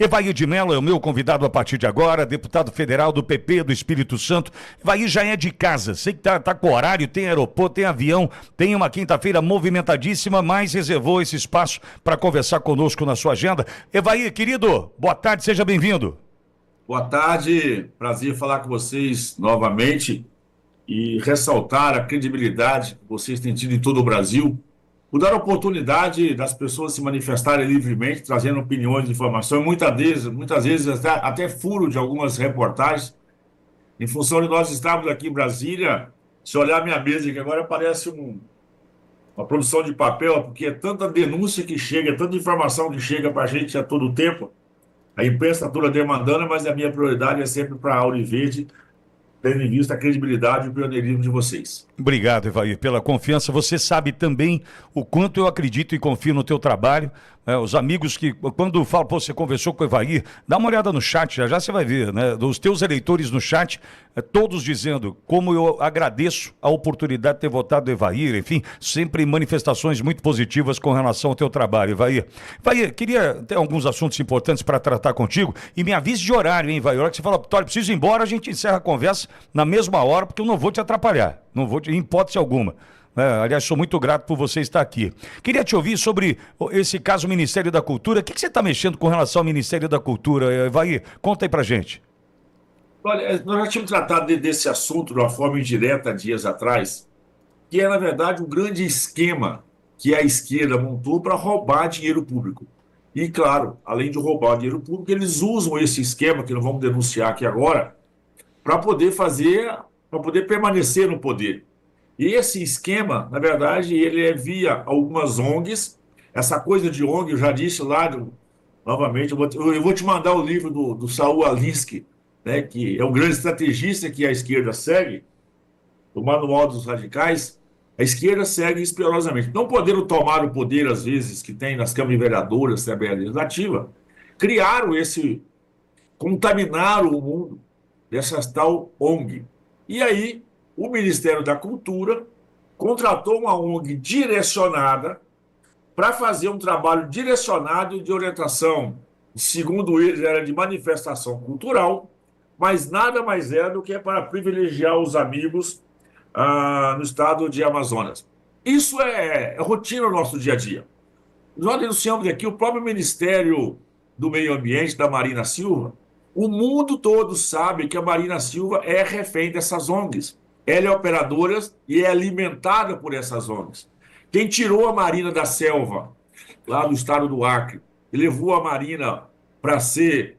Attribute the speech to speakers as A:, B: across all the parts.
A: Evair de Mello é o meu convidado a partir de agora, deputado federal do PP do Espírito Santo. Evair já é de casa, sei que tá com horário, tem aeroporto, tem avião, tem uma quinta-feira movimentadíssima, mas reservou esse espaço para conversar conosco na sua agenda. Evair, querido, boa tarde, seja bem-vindo.
B: Boa tarde, prazer falar com vocês novamente e ressaltar a credibilidade que vocês têm tido em todo o Brasil, por dar a oportunidade das pessoas se manifestarem livremente, trazendo opiniões e informações, muitas vezes até furo de algumas reportagens, em função de nós estarmos aqui em Brasília. Se olhar minha mesa aqui agora, parece uma produção de papel, porque é tanta denúncia que chega, tanta informação que chega para a gente a todo tempo. A imprensa está toda demandando, mas a minha prioridade é sempre para a Auro Verde, tendo em vista a credibilidade e o pioneirismo de vocês.
A: Obrigado, Evair, pela confiança. Você sabe também o quanto eu acredito e confio no teu trabalho. Os amigos que, quando falam, pô, você conversou com o Evair, dá uma olhada no chat, já você vai ver, né? Os teus eleitores no chat, todos dizendo como eu agradeço a oportunidade de ter votado no Evair, enfim, sempre manifestações muito positivas com relação ao teu trabalho, Evair. Evair, queria ter alguns assuntos importantes para tratar contigo e me avise de horário, hein, Evair? A hora que você fala, Vitória, preciso ir embora, a gente encerra a conversa na mesma hora, porque eu não vou te atrapalhar, não vou te, em hipótese alguma. Aliás, sou muito grato por você estar aqui. Queria te ouvir sobre esse caso Ministério da Cultura. O que você está mexendo com relação ao Ministério da Cultura, Evair? Conta aí pra gente.
B: Olha, nós já tínhamos tratado desse assunto de uma forma indireta dias atrás, que é, na verdade, um grande esquema que a esquerda montou para roubar dinheiro público. E, claro, além de roubar dinheiro público, eles usam esse esquema, que não vamos denunciar aqui agora, para poder permanecer no poder. E esse esquema, na verdade, ele é via algumas ONGs. Essa coisa de ONG, eu já disse lá, novamente, eu vou te mandar o livro do Saul Alinsky, né, que é um grande estrategista que a esquerda segue, o Manual dos Radicais. A esquerda segue espiorosamente. Não podendo tomar o poder, às vezes, que tem nas câmaras vereadoras, Assembleia Legislativa, contaminaram o mundo dessa tal ONG. E aí, o Ministério da Cultura contratou uma ONG direcionada para fazer um trabalho direcionado de orientação, segundo eles, era de manifestação cultural, mas nada mais é do que para privilegiar os amigos no estado de Amazonas. Isso é rotina no nosso dia a dia. Nós denunciamos aqui o próprio Ministério do Meio Ambiente, da Marina Silva. O mundo todo sabe que a Marina Silva é refém dessas ONGs. Ela é operadora e é alimentada por essas ONGs. Quem tirou a Marina da selva, lá no estado do Acre, e levou a Marina para ser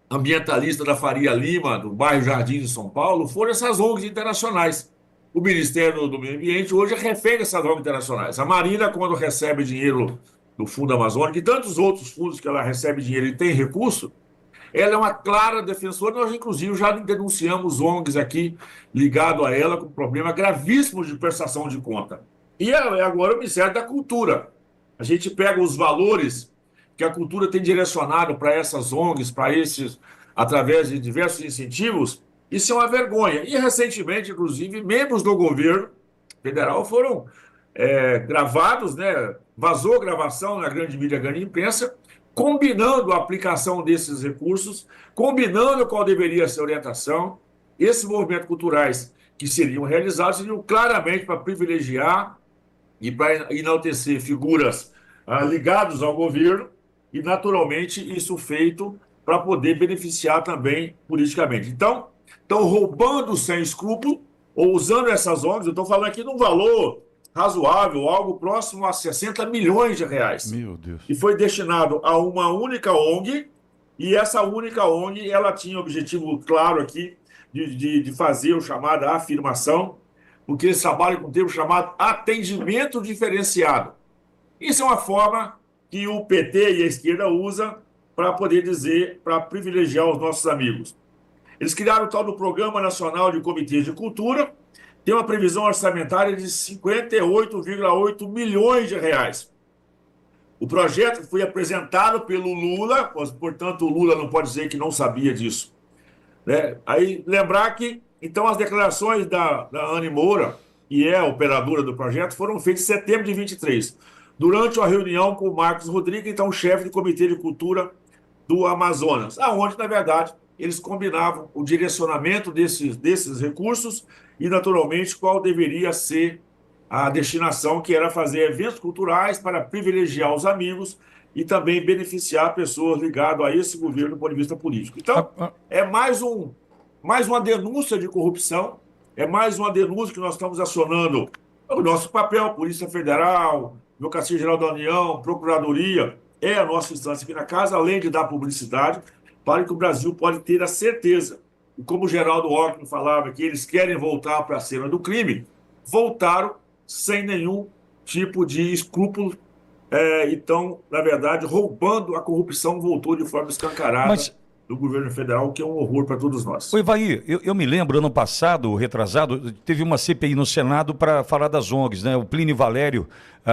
B: ambientalista da Faria Lima, do bairro Jardim de São Paulo, foram essas ONGs internacionais. O Ministério do Meio Ambiente hoje é refém dessas ONGs internacionais. A Marina, quando recebe dinheiro do Fundo Amazônico e tantos outros fundos que ela recebe dinheiro e tem recurso, ela é uma clara defensora. Nós, inclusive, já denunciamos ONGs aqui ligado a ela com problema gravíssimo de prestação de conta. E agora o Ministério da Cultura. A gente pega os valores que a cultura tem direcionado para essas ONGs, através de diversos incentivos. Isso é uma vergonha. E, recentemente, inclusive, membros do governo federal foram gravados, né? Vazou gravação na grande mídia, grande imprensa, combinando a aplicação desses recursos, combinando qual deveria ser a orientação. Esses movimentos culturais que seriam realizados seriam claramente para privilegiar e para enaltecer figuras ligadas ao governo e, naturalmente, isso feito para poder beneficiar também politicamente. Então, estão roubando sem escrúpulo ou usando essas ONGs. Eu estou falando aqui de um valor razoável, algo próximo a 60 milhões de reais.
A: Meu Deus.
B: E foi destinado a uma única ONG, e essa única ONG, ela tinha o objetivo claro aqui de fazer o chamado afirmação, porque eles trabalham com um termo chamado atendimento diferenciado. Isso é uma forma que o PT e a esquerda usa para poder dizer, para privilegiar os nossos amigos. Eles criaram o tal do Programa Nacional de Comitês de Cultura, tem uma previsão orçamentária de 58,8 milhões de reais. O projeto foi apresentado pelo Lula, portanto, o Lula não pode dizer que não sabia disso, né? Aí, lembrar que, então, as declarações da Anne Moura, que é a operadora do projeto, foram feitas em setembro de 23, durante uma reunião com o Marcos Rodrigues, então chefe do Comitê de Cultura do Amazonas, aonde, na verdade, eles combinavam o direcionamento desses recursos e, naturalmente, qual deveria ser a destinação, que era fazer eventos culturais para privilegiar os amigos e também beneficiar pessoas ligadas a esse governo do ponto de vista político. Então, é mais uma denúncia de corrupção, é mais uma denúncia que nós estamos acionando o nosso papel, Polícia Federal, Advocacia Geral da União, Procuradoria, é a nossa instância aqui na casa, além de dar publicidade, para que o Brasil pode ter a certeza. E como o Geraldo Alckmin falava que eles querem voltar para a cena do crime, voltaram sem nenhum tipo de escrúpulo. Então, na verdade, roubando a corrupção, voltou de forma escancarada do governo federal, que é um horror para todos nós.
A: Oi, Ivaí, eu me lembro, ano passado, retrasado, teve uma CPI no Senado para falar das ONGs, né? O Plínio Valério,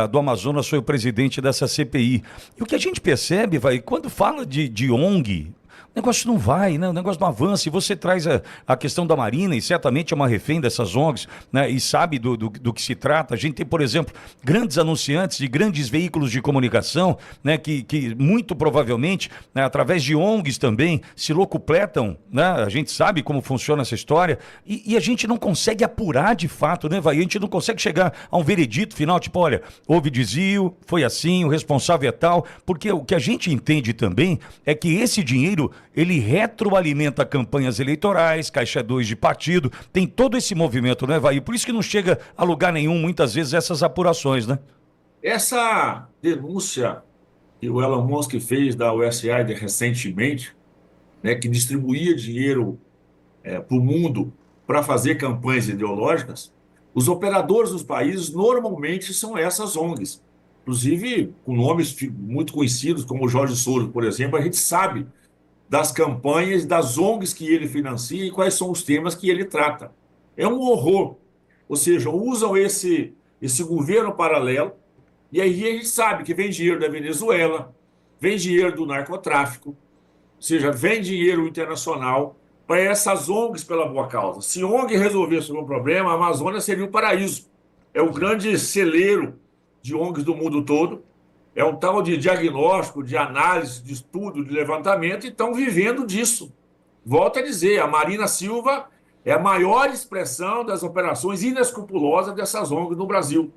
A: do Amazonas, foi o presidente dessa CPI. E o que a gente percebe, Ivaí, quando fala de ONG, o negócio não vai, né? O negócio não avança. E você traz a questão da Marina, e certamente é uma refém dessas ONGs, né? E sabe do que se trata. A gente tem, por exemplo, grandes anunciantes de grandes veículos de comunicação, né? Que muito provavelmente, né, através de ONGs também, se locupletam, né? A gente sabe como funciona essa história. E a gente não consegue apurar de fato, né, Vai? A gente não consegue chegar a um veredito final, tipo, olha, houve desvio, foi assim, o responsável é tal. Porque o que a gente entende também é que esse dinheiro ele retroalimenta campanhas eleitorais, caixa 2 de partido, tem todo esse movimento, né, Vai? Por isso que não chega a lugar nenhum, muitas vezes, essas apurações, né?
B: Essa denúncia que o Elon Musk fez da USAID recentemente, né, que distribuía dinheiro para o mundo para fazer campanhas ideológicas, os operadores dos países normalmente são essas ONGs. Inclusive, com nomes muito conhecidos, como o Jorge Soros, por exemplo, a gente sabe das campanhas, das ONGs que ele financia e quais são os temas que ele trata. É um horror. Ou seja, usam esse governo paralelo, e aí a gente sabe que vem dinheiro da Venezuela, vem dinheiro do narcotráfico, ou seja, vem dinheiro internacional para essas ONGs pela boa causa. Se ONG resolvesse o problema, a Amazônia seria o paraíso. É o grande celeiro de ONGs do mundo todo. É um tal de diagnóstico, de análise, de estudo, de levantamento, e estão vivendo disso. Volto a dizer, a Marina Silva é a maior expressão das operações inescrupulosas dessas ONGs no Brasil.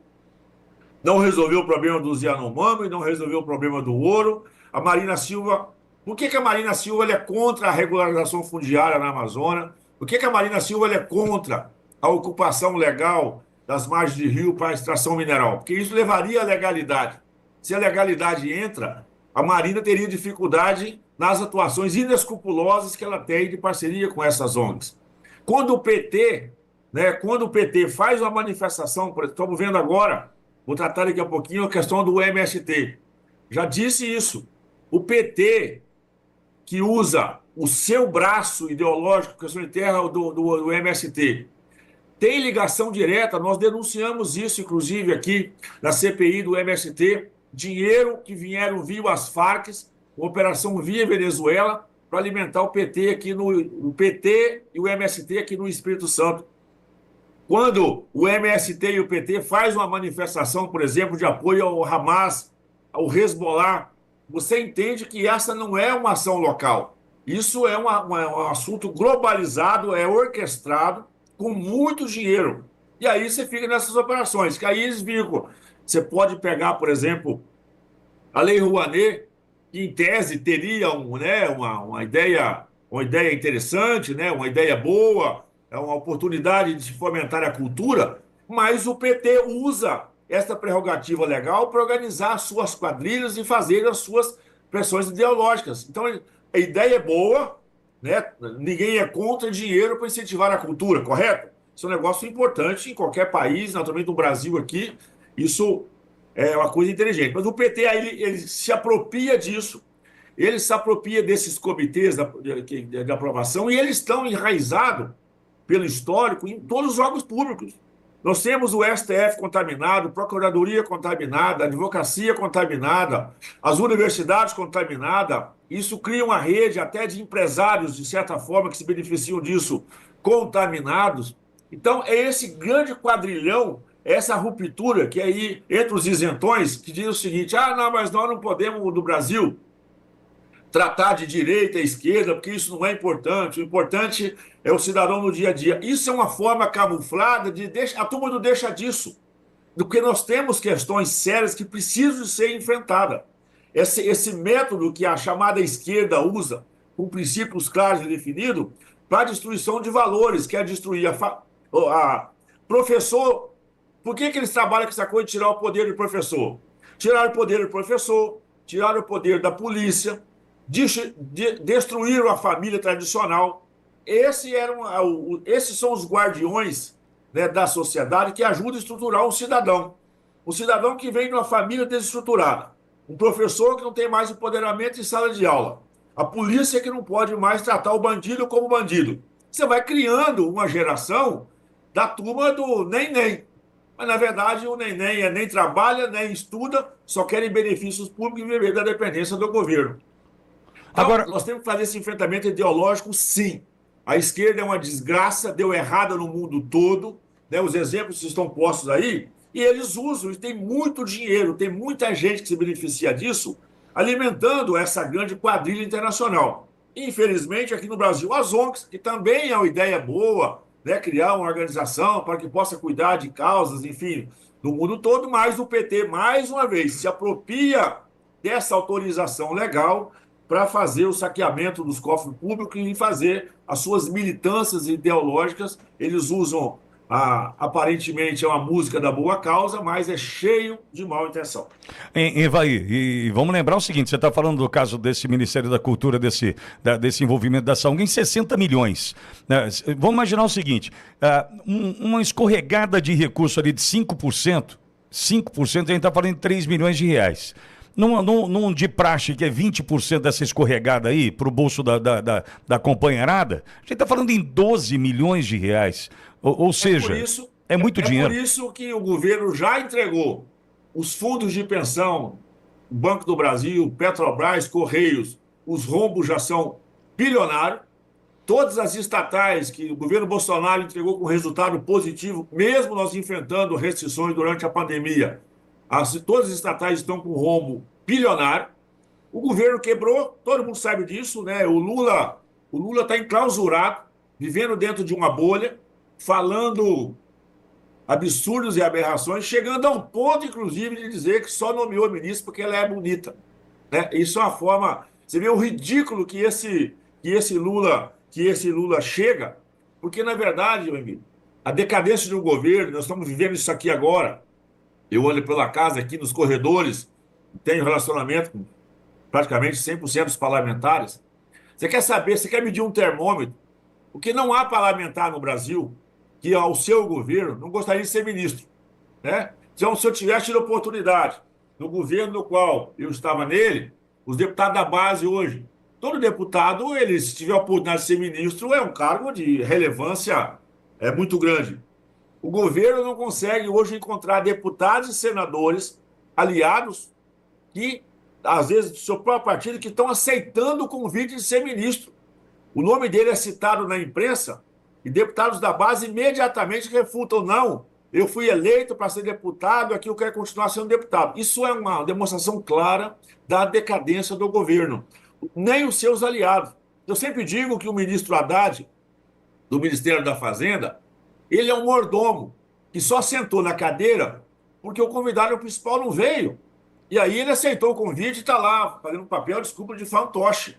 B: Não resolveu o problema dos Yanomami, não resolveu o problema do ouro. A Marina Silva... Por que a Marina Silva é contra a regularização fundiária na Amazônia? Por que a Marina Silva é contra a ocupação legal das margens de rio para a extração mineral? Porque isso levaria à legalidade. Se a legalidade entra, a Marina teria dificuldade nas atuações inescrupulosas que ela tem de parceria com essas ONGs. Quando o PT faz uma manifestação, estamos vendo agora, vou tratar daqui a pouquinho a questão do MST. Já disse isso. O PT, que usa o seu braço ideológico, questão de terra do MST, tem ligação direta, nós denunciamos isso, inclusive, aqui na CPI do MST, dinheiro que vieram via as Farc, operação via Venezuela, para alimentar o PT aqui o PT e o MST aqui no Espírito Santo. Quando o MST e o PT faz uma manifestação, por exemplo, de apoio ao Hamas, ao Hezbollah, você entende que essa não é uma ação local. Isso é um assunto globalizado, é orquestrado, com muito dinheiro. E aí você fica nessas operações, que aí eles ficam. Você pode pegar, por exemplo, a Lei Rouanet, que em tese teria uma ideia interessante, né? Uma ideia boa, é uma oportunidade de fomentar a cultura, mas o PT usa essa prerrogativa legal para organizar as suas quadrilhas e fazer as suas pressões ideológicas. Então, a ideia é boa, né? Ninguém é contra dinheiro para incentivar a cultura, correto? Isso é um negócio importante em qualquer país, naturalmente no Brasil aqui, isso é uma coisa inteligente. Mas o PT aí, ele se apropria disso, ele se apropria desses comitês de aprovação e eles estão enraizados pelo histórico em todos os órgãos públicos. Nós temos o STF contaminado, Procuradoria contaminada, Advocacia contaminada, as universidades contaminadas. Isso cria uma rede até de empresários, de certa forma, que se beneficiam disso, contaminados. Então, é esse grande quadrilhão, essa ruptura que aí, entre os isentões, que diz o seguinte, não, mas nós não podemos, no Brasil, tratar de direita e esquerda, porque isso não é importante. O importante é o cidadão no dia a dia. Isso é uma forma camuflada de a turma não deixa disso, porque nós temos questões sérias que precisam ser enfrentadas. Esse método que a chamada esquerda usa, com princípios claros e definidos, para a destruição de valores, quer destruir a professor. Por que eles trabalham com essa coisa de tirar o poder do professor? Tiraram o poder do professor, tiraram o poder da polícia, destruíram a família tradicional. Esses são os guardiões, né, da sociedade que ajudam a estruturar um cidadão. Um cidadão que vem de uma família desestruturada. Um professor que não tem mais empoderamento em sala de aula. A polícia que não pode mais tratar o bandido como bandido. Você vai criando uma geração da turma do nem-nem. Mas, na verdade, o nem-nem nem trabalha, nem estuda, só querem benefícios públicos e viver da dependência do governo. Então,
A: Agora,
B: nós temos que fazer esse enfrentamento ideológico, sim. A esquerda é uma desgraça, deu errado no mundo todo, né? Os exemplos estão postos aí, e eles usam, e tem muito dinheiro, tem muita gente que se beneficia disso, alimentando essa grande quadrilha internacional. Infelizmente, aqui no Brasil, as ONGs, que também é uma ideia boa, né? Criar uma organização para que possa cuidar de causas, enfim, no mundo todo, mas o PT, mais uma vez, se apropria dessa autorização legal para fazer o saqueamento dos cofres públicos e fazer as suas militâncias ideológicas. Eles usam, aparentemente, é uma música da boa causa, mas é cheio de má intenção.
A: Evaí, e vamos lembrar o seguinte, você está falando do caso desse Ministério da Cultura, desse envolvimento da saúde, em 60 milhões. Né? Vamos imaginar o seguinte, uma escorregada de recurso ali de 5%, a gente está falando de 3 milhões de reais. Num de praxe, que é 20% dessa escorregada aí, para o bolso da companheirada, a gente está falando em 12 milhões de reais. Ou seja, é muito dinheiro.
B: É por isso que o governo já entregou os fundos de pensão, Banco do Brasil, Petrobras, Correios, os rombos já são bilionários. Todas as estatais que o governo Bolsonaro entregou com resultado positivo, mesmo nós enfrentando restrições durante a pandemia, todas as estatais estão com rombo bilionário. O governo quebrou, todo mundo sabe disso, né? O Lula está enclausurado, vivendo dentro de uma bolha, falando absurdos e aberrações, chegando a um ponto, inclusive, de dizer que só nomeou ministro porque ela é bonita, né? Isso é uma forma... Você vê o ridículo que esse Lula chega, porque, na verdade, meu amigo, a decadência de um governo, nós estamos vivendo isso aqui agora. Eu olho pela casa aqui nos corredores, tenho relacionamento com praticamente 100% dos parlamentares. Você quer saber, você quer medir um termômetro? Porque não há parlamentar no Brasil que, ao seu governo, não gostaria de ser ministro, né? Então, se eu tivesse tido oportunidade no governo no qual eu estava nele, os deputados da base hoje, todo deputado, se tiver a oportunidade de ser ministro, é um cargo de relevância muito grande. O governo não consegue hoje encontrar deputados e senadores aliados que, às vezes, do seu próprio partido, que estão aceitando o convite de ser ministro. O nome dele é citado na imprensa e deputados da base imediatamente refutam: não, eu fui eleito para ser deputado, aqui eu quero continuar sendo deputado. Isso é uma demonstração clara da decadência do governo. Nem os seus aliados. Eu sempre digo que o ministro Haddad, do Ministério da Fazenda, ele é um mordomo que só sentou na cadeira porque o convidado principal não veio. E aí ele aceitou o convite e está lá fazendo um papel, desculpa, de fantoche.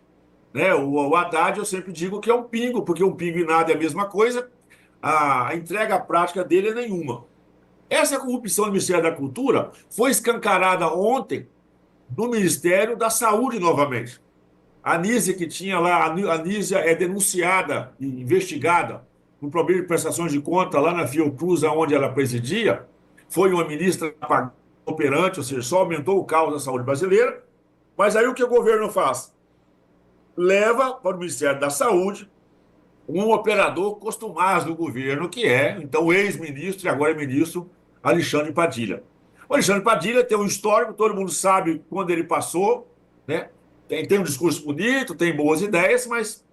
B: Né? O Haddad, eu sempre digo que é um pingo, porque um pingo e nada é a mesma coisa. A entrega prática dele é nenhuma. Essa corrupção do Ministério da Cultura foi escancarada ontem no Ministério da Saúde novamente. A Anísia, que tinha lá, a Anísia é denunciada e investigada um problema de prestações de conta lá na Fiocruz, onde ela presidia, foi uma ministra operante, ou seja, só aumentou o caos da saúde brasileira. Mas aí o que o governo faz? Leva para o Ministério da Saúde um operador costumaz do governo, que é, então, o ex-ministro e agora é ministro Alexandre Padilha. O Alexandre Padilha tem um histórico, todo mundo sabe quando ele passou, né? Tem um discurso bonito, tem boas ideias, mas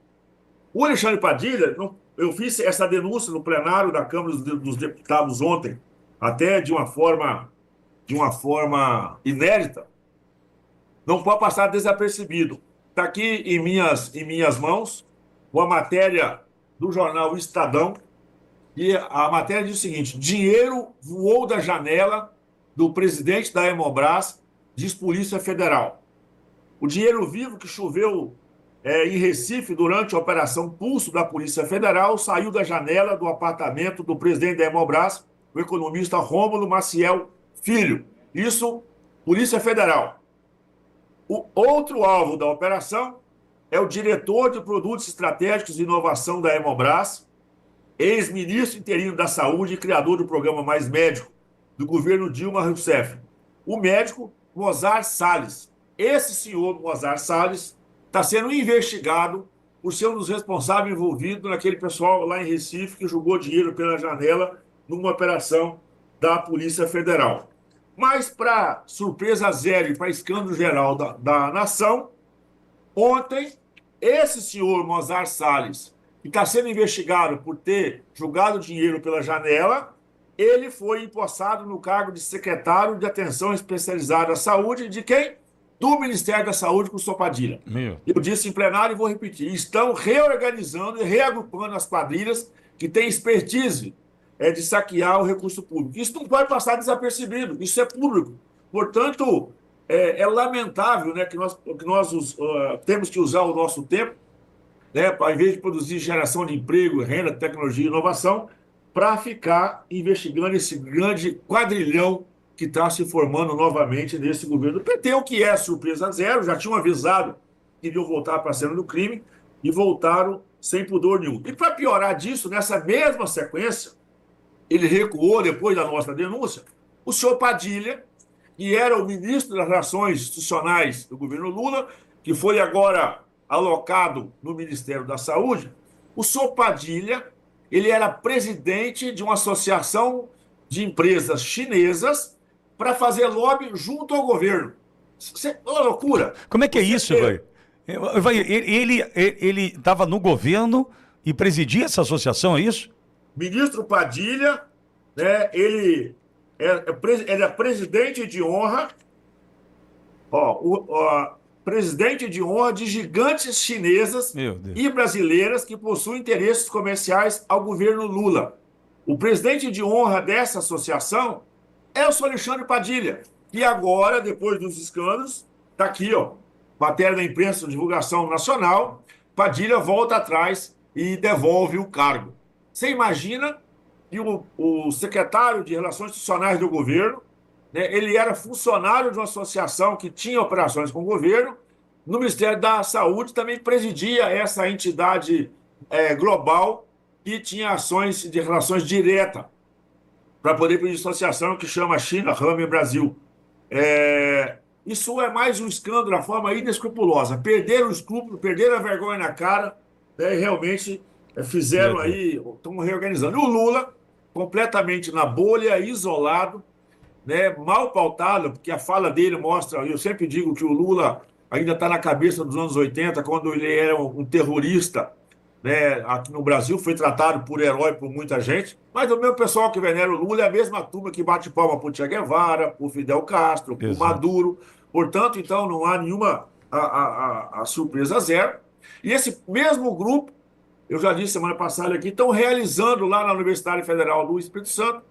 B: o Alexandre Padilha, eu fiz essa denúncia no plenário da Câmara dos Deputados ontem, até de uma forma inédita, não pode passar desapercebido. Está aqui em minhas mãos uma matéria do jornal Estadão, e a matéria diz o seguinte: dinheiro voou da janela do presidente da Hemobras, diz Polícia Federal. O dinheiro vivo que choveu em Recife durante a Operação Pulso da Polícia Federal saiu da janela do apartamento do presidente da Hemobras, o economista Rômulo Maciel Filho. Isso, Polícia Federal. O outro alvo da operação é o diretor de Produtos Estratégicos e Inovação da Hemobras, ex-ministro interino da Saúde e criador do programa Mais Médico do governo Dilma Rousseff, o médico Mozart Salles. Esse senhor Mozart Salles está sendo investigado por ser um dos responsáveis envolvidos naquele pessoal lá em Recife que jogou dinheiro pela janela numa operação da Polícia Federal. Mas, para surpresa zero e para escândalo geral da nação, ontem, esse senhor Mozart Salles, que está sendo investigado por ter jogado dinheiro pela janela, ele foi empossado no cargo de secretário de Atenção Especializada à Saúde de quem? Do Ministério da Saúde, com o Sr. Padilha. Eu disse em plenário e vou repetir: estão reorganizando e reagrupando as quadrilhas que têm expertise de saquear o recurso público. Isso não pode passar desapercebido, isso é público. Portanto, é lamentável, né, que nós temos que usar o nosso tempo, né, ao invés de produzir geração de emprego, renda, tecnologia e inovação, para ficar investigando esse grande quadrilhão que está se formando novamente nesse governo do PT, o que é surpresa zero. Já tinham avisado que iriam voltar para a cena do crime e voltaram sem pudor nenhum. E para piorar disso, nessa mesma sequência, ele recuou depois da nossa denúncia, o senhor Padilha, que era o ministro das Relações Institucionais do governo Lula, que foi agora alocado no Ministério da Saúde. O senhor Padilha, ele era presidente de uma associação de empresas chinesas para fazer lobby junto ao governo. Isso é uma loucura.
A: Como é que é isso, velho? Ele estava no governo e presidia essa associação, é isso?
B: Ministro Padilha, né, ele é presidente de honra, presidente de honra de gigantes chinesas e brasileiras que possuem interesses comerciais ao governo Lula. O presidente de honra dessa associação é o senhor Alexandre Padilha, que agora, depois dos escândalos, está aqui, matéria da imprensa, divulgação nacional, Padilha volta atrás e devolve o cargo. Você imagina que o secretário de Relações Institucionais do governo, né, ele era funcionário de uma associação que tinha operações com o governo, no Ministério da Saúde também presidia essa entidade global que tinha ações de relações diretas para poder pedir associação que chama China, Rame Brasil. Isso é mais um escândalo da forma inescrupulosa. Perderam o escrúpulo, perderam a vergonha na cara, né, e realmente fizeram aí, estão reorganizando. E o Lula, completamente na bolha, isolado, né, mal pautado, porque a fala dele mostra, eu sempre digo que o Lula ainda está na cabeça dos anos 80, quando ele era um terrorista, né, aqui no Brasil, foi tratado por herói por muita gente, mas o meu pessoal que venera o Lula é a mesma turma que bate palma por Che Guevara, por Fidel Castro, por Maduro. Portanto, então, não há nenhuma a surpresa zero. E esse mesmo grupo, eu já disse semana passada aqui, estão realizando lá na Universidade Federal do Espírito Santo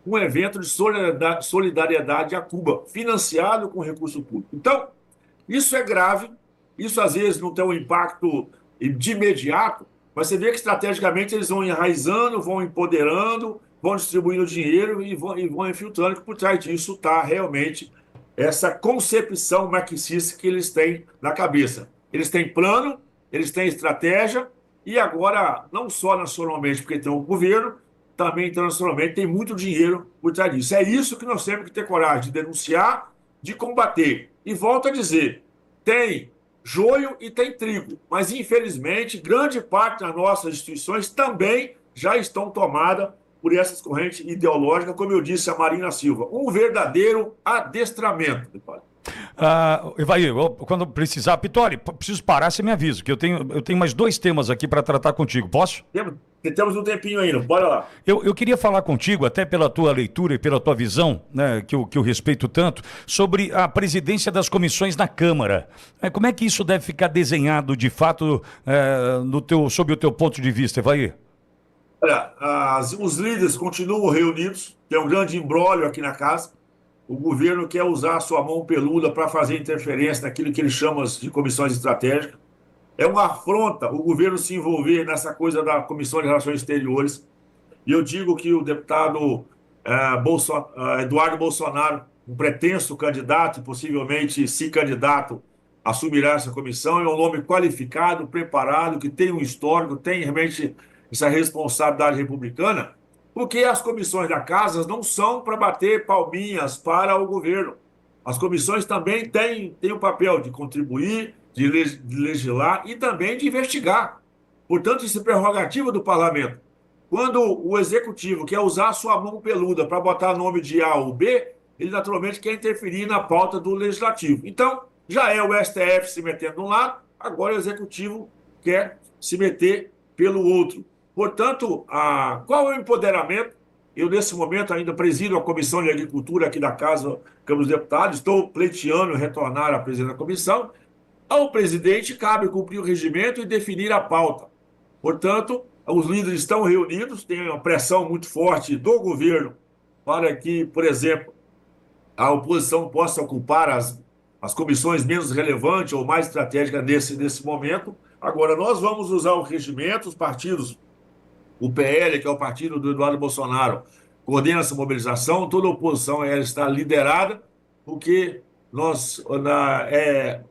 B: um evento de solidariedade a Cuba, financiado com recurso público. Então, isso é grave, isso às vezes não tem um impacto de imediato, mas você vê que estrategicamente eles vão enraizando, vão empoderando, vão distribuindo dinheiro e vão infiltrando, que por trás disso está realmente essa concepção marxista que eles têm na cabeça. Eles têm plano, eles têm estratégia, e agora, não só nacionalmente, porque tem um governo, também internacionalmente tem muito dinheiro por trás disso. É isso que nós temos que ter coragem de denunciar, de combater. E volto a dizer, tem joio e tem trigo, mas infelizmente grande parte das nossas instituições também já estão tomadas por essas correntes ideológicas, como eu disse a Marina Silva, um verdadeiro adestramento.
A: Evair, quando precisar, Pitori, preciso parar, você me avisa, que eu tenho mais dois temas aqui para tratar contigo. Posso?
B: Temos um tempinho ainda, bora lá.
A: Eu queria falar contigo, até pela tua leitura e pela tua visão, né, que eu respeito tanto, sobre a presidência das comissões na Câmara. Como é que isso deve ficar desenhado, de fato, sob o teu ponto de vista, Evair?
B: Olha, os líderes continuam reunidos, tem um grande imbróglio aqui na casa. O governo quer usar a sua mão peluda para fazer interferência naquilo que eles chamam de comissões estratégicas. É uma afronta o governo se envolver nessa coisa da Comissão de Relações Exteriores. E eu digo que o deputado Eduardo Bolsonaro, um pretenso candidato, e possivelmente se candidato, assumirá essa comissão. É um nome qualificado, preparado, que tem um histórico, tem realmente essa responsabilidade republicana, porque as comissões da casa não são para bater palminhas para o governo. As comissões também têm o papel de contribuir, de legislar e também de investigar. Portanto, isso é prerrogativa do parlamento. Quando o executivo quer usar a sua mão peluda para botar nome de A ou B, ele naturalmente quer interferir na pauta do legislativo. Então, já é o STF se metendo de um lado, agora o executivo quer se meter pelo outro. Portanto, qual é o empoderamento? Eu, nesse momento, ainda presido a Comissão de Agricultura aqui da Casa Câmara dos Deputados, estou pleiteando retornar à presidência da comissão. Ao presidente cabe cumprir o regimento e definir a pauta. Portanto, os líderes estão reunidos, tem uma pressão muito forte do governo para que, por exemplo, a oposição possa ocupar as comissões menos relevantes ou mais estratégicas nesse momento. Agora, nós vamos usar o regimento, os partidos, o PL, que é o partido do Eduardo Bolsonaro, coordena essa mobilização, toda a oposição ela está liderada, porque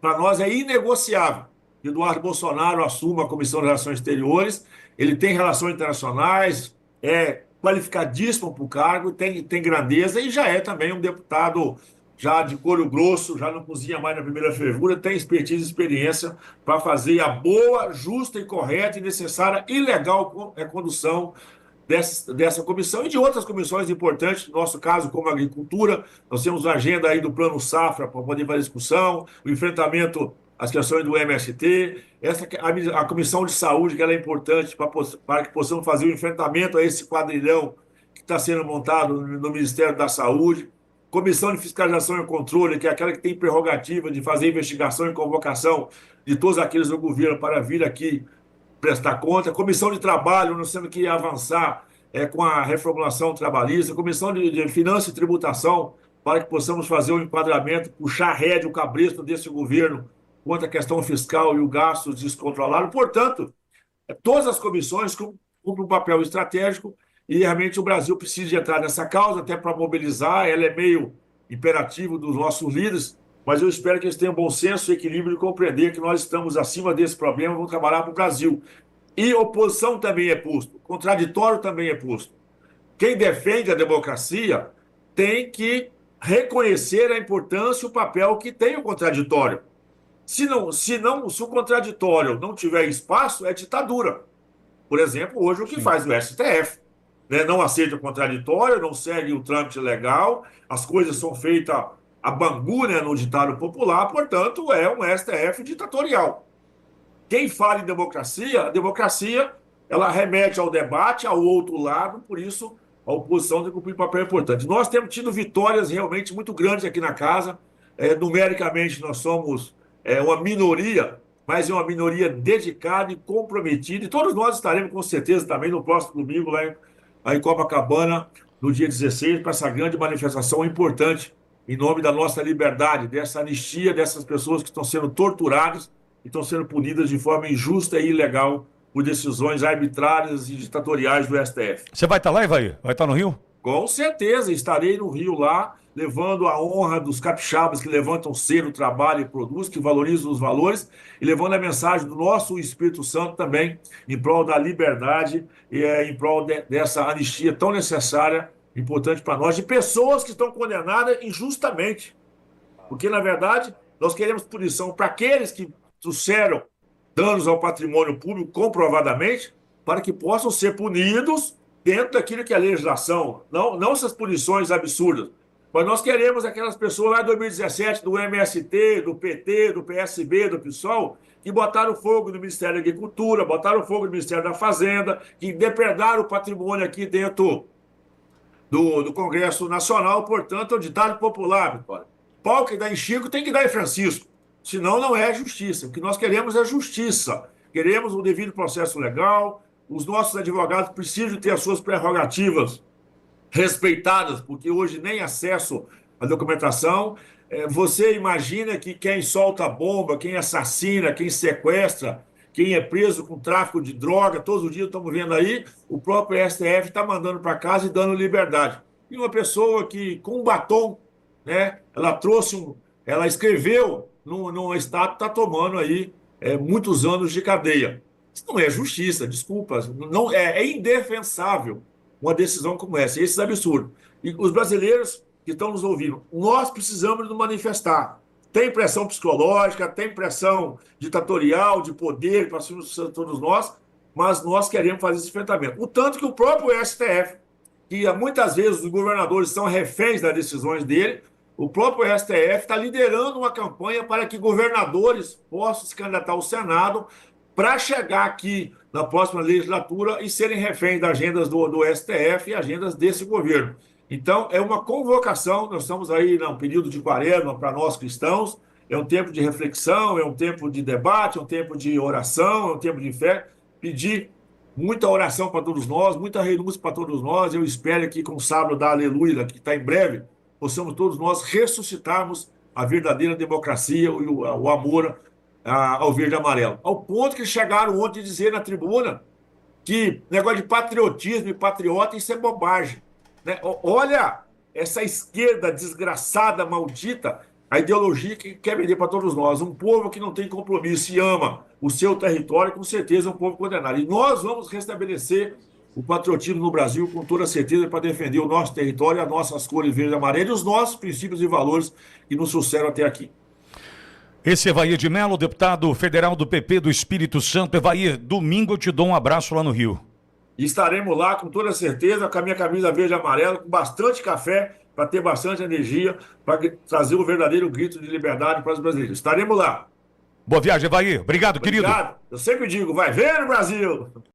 B: para nós é inegociável. Eduardo Bolsonaro assuma a Comissão de Relações Exteriores, ele tem relações internacionais, é qualificadíssimo para o cargo, tem grandeza e já é também um deputado já de couro grosso, já não cozinha mais na primeira fervura, tem expertise e experiência para fazer a boa, justa e correta e necessária e legal condução dessa comissão e de outras comissões importantes, no nosso caso, como a agricultura. Nós temos a agenda aí do Plano Safra para poder fazer discussão, o enfrentamento às questões do MST, a Comissão de Saúde, que ela é importante para que possamos fazer o enfrentamento a esse quadrilhão que está sendo montado no Ministério da Saúde. Comissão de Fiscalização e Controle, que é aquela que tem prerrogativa de fazer investigação e convocação de todos aqueles do governo para vir aqui prestar conta. Comissão de Trabalho, nós temos que avançar com a reformulação trabalhista. Comissão de Finanças e Tributação, para que possamos fazer o enquadramento, puxar a rédea, o cabresto desse governo quanto à questão fiscal e o gasto descontrolado. Portanto, todas as comissões cumprem um papel estratégico e realmente o Brasil precisa de entrar nessa causa, até para mobilizar. Ela é meio imperativo dos nossos líderes, mas eu espero que eles tenham bom senso e equilíbrio e compreender que nós estamos acima desse problema, vamos trabalhar para o Brasil. E oposição também é posto, contraditório também é posto. Quem defende a democracia tem que reconhecer a importância e o papel que tem o contraditório. Se o contraditório não tiver espaço, é ditadura. Por exemplo, hoje o que faz o STF. Não aceita o contraditório, não segue o trâmite legal, as coisas são feitas a bangu, no ditado popular, portanto, é um STF ditatorial. Quem fala em democracia, a democracia ela remete ao debate, ao outro lado, por isso a oposição tem que cumprir um papel importante. Nós temos tido vitórias realmente muito grandes aqui na casa, numericamente nós somos uma minoria, mas é uma minoria dedicada e comprometida, e todos nós estaremos com certeza também no próximo domingo lá em Copacabana, no dia 16, para essa grande manifestação importante em nome da nossa liberdade, dessa anistia dessas pessoas que estão sendo torturadas e estão sendo punidas de forma injusta e ilegal por decisões arbitrárias e ditatoriais do STF.
A: Você vai estar lá, Evair? Vai estar no Rio?
B: Com certeza, estarei no Rio lá, levando a honra dos capixabas que levantam cedo, trabalham e produzem, que valorizam os valores, e levando a mensagem do nosso Espírito Santo também, em prol da liberdade e em prol dessa anistia tão necessária, importante para nós, de pessoas que estão condenadas injustamente. Porque, na verdade, nós queremos punição para aqueles que trouxeram danos ao patrimônio público comprovadamente, para que possam ser punidos dentro daquilo que é a legislação. Não essas punições absurdas. Mas nós queremos aquelas pessoas lá em 2017, do MST, do PT, do PSB, do PSOL, que botaram fogo no Ministério da Agricultura, botaram fogo no Ministério da Fazenda, que depredaram o patrimônio aqui dentro do Congresso Nacional. Portanto, é o ditado popular, Vitória. Pau que dá em Chico tem que dar em Francisco. Senão, não é justiça. O que nós queremos é justiça. Queremos um devido processo legal. Os nossos advogados precisam ter as suas prerrogativas respeitadas, porque hoje nem acesso à documentação. Você imagina que quem solta bomba, quem assassina, quem sequestra, quem é preso com tráfico de droga, todos os dias estamos vendo aí, o próprio STF está mandando para casa e dando liberdade. E uma pessoa que, com um batom, né, ela escreveu num estado, está tomando aí muitos anos de cadeia. Isso não é justiça, desculpa, não, é indefensável uma decisão como essa. Esse é absurdo. E os brasileiros que estão nos ouvindo, nós precisamos nos manifestar. Tem pressão psicológica, tem pressão ditatorial, de poder para cima de todos nós, mas nós queremos fazer esse enfrentamento. O tanto que o próprio STF, que muitas vezes os governadores são reféns das decisões dele, o próprio STF está liderando uma campanha para que governadores possam se candidatar ao Senado para chegar aqui na próxima legislatura e serem reféns das agendas do STF e agendas desse governo. Então, é uma convocação, nós estamos aí num período de quaresma para nós cristãos, é um tempo de reflexão, é um tempo de debate, é um tempo de oração, é um tempo de fé, pedir muita oração para todos nós, muita renúncia para todos nós. Eu espero que com o sábado da Aleluia, que está em breve, possamos todos nós ressuscitarmos a verdadeira democracia e o amor ao verde e amarelo. Ao ponto que chegaram ontem a dizer na tribuna que negócio de patriotismo e patriota, isso é bobagem. Né? Olha essa esquerda desgraçada, maldita, a ideologia que quer vender para todos nós. Um povo que não tem compromisso e ama o seu território, com certeza é um povo condenado. E nós vamos restabelecer o patriotismo no Brasil com toda certeza para defender o nosso território, as nossas cores verde e amarelo e os nossos princípios e valores que nos trouxeram até aqui.
A: Esse é Evair de Mello, deputado federal do PP do Espírito Santo. Evair, domingo eu te dou um abraço lá no Rio.
B: E estaremos lá com toda certeza, com a minha camisa verde e amarela, com bastante café, para ter bastante energia, para trazer o verdadeiro grito de liberdade para os brasileiros. Estaremos lá.
A: Boa viagem, Evair. Obrigado, querido.
B: Obrigado. Eu sempre digo, vai ver no Brasil!